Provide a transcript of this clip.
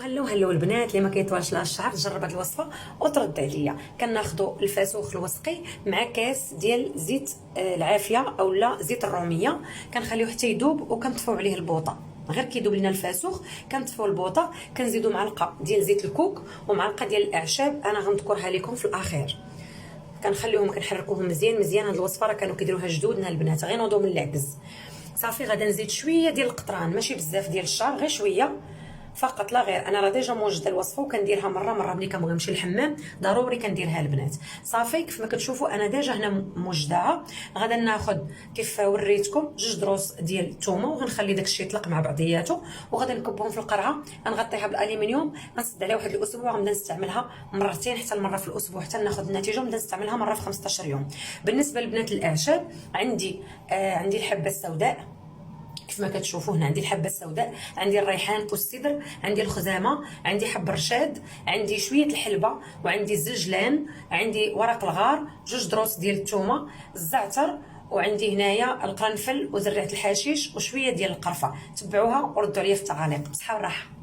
هلو البنات اللي ما كيطوالش لها الشعر تجرب هذه الوصفه وترد عليا. كناخذوا الفاسوخ الوسقي مع كاس ديال زيت العافيه اولا زيت الروميه، كنخليوه حتى يذوب وكنطفيو عليه البوطه. غير كيذوب لنا الفاسوخ كنطفيو البوطه، كنزيدوا معلقه ديال زيت الكوك ومعلقه ديال الاعشاب، انا غنذكرها لكم في الاخير. كنخليوهم كنحركوهم مزيان. هاد الوصفه راه كانوا كيديروها جدودنا البنات، غير نوضوا من العكز. صافي غادا نزيد شويه ديال القطران، ماشي بزاف ديال الشعر، غير شويه فقط لا غير. انا راه ديجا موجده الوصفه وكنديرها مره ملي كنبغي نمشي للحمام ضروري كنديرها البنات. صافي كيف ما كتشوفوا انا ديجا هنا موجداها. غادا ناخذ كيف وريتكم 2 دروس ديال الثومه وغنخلي داكشي يطلق مع بعضياته، وغادا نكبهم في القرعه، غنغطيها بالالومنيوم، غنسد عليها واحد الاسبوع، غنبدا نستعملها مرتين حتى المره في الاسبوع حتى ناخذ النتيجه، ونبدا نستعملها مره في 15 يوم. بالنسبه لبنات الاعشاب عندي الحبه السوداء كيف ما كتشوفوا هنا، عندي الحبه السوداء، عندي الريحان والسدر، عندي الخزامه، عندي حب الرشاد، عندي شويه الحلبه، وعندي الزنجلان، عندي ورق الغار، 2 دروس ديال الثومه، الزعتر، وعندي هنايا القرنفل وزريعه الحشيش وشويه ديال القرفه. تبعوها وردوا عليا في التعاليق. بصحه وراحه.